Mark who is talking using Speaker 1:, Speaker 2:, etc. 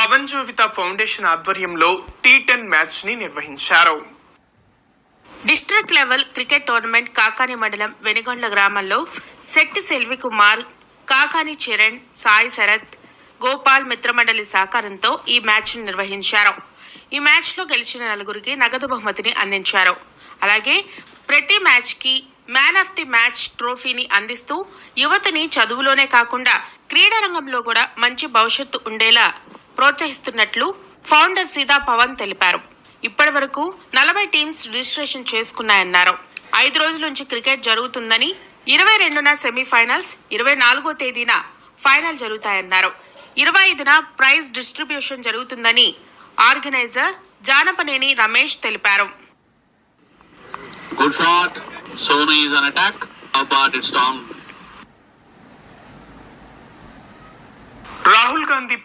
Speaker 1: Pawan Jovita foundation ఆధ్వర్యంలో T10 match ని నిర్వహించారు.
Speaker 2: District level cricket tournament Kakani మండలం వెనుగొండ్ల గ్రామంలో శెట్టి సెల్వి కుమార్, కాకాని చరణ్, సాయి శరత్, గోపాల్ మిత్రమండలి సహకారంతో ఈ మ్యాచ్ ను నిర్వహించారు. ఈ మ్యాచ్ లో గెలిచిన నలుగురికి నగదు బహుమతిని అందించారు. అలాగే ప్రతి మ్యాచ్ కి మ్యాన్ ఆఫ్ ది మ్యాచ్ ట్రోఫీని అందిస్తూ యువతని చదువులోనే కాకుండా క్రీడా రంగంలో కూడా మంచి భవిష్యత్తు ఉండేలా ప్రోత్సహిస్తున్నట్లు ఫౌండర్ సీదా పవన్ తెలిపారు. ఇప్పటి వరకు 40 టీమ్స్ రిజిస్ట్రేషన్ చేసుకున్నాయన్నారు. 5 రోజుల నుంచి క్రికెట్ జరుగుతుందని, 22న సెమీఫైనల్స్, 24వ తేదీన ఫైనల్ జరుగుతాయన్నారు. 25న ప్రైజ్ డిస్ట్రిబ్యూషన్ జరుగుతుందని ఆర్గనైజర్ జానపనేని రమేష్ తెలిపారు.
Speaker 3: Good shot. Sony is on attack, but it's down.
Speaker 1: Rahul Gandhi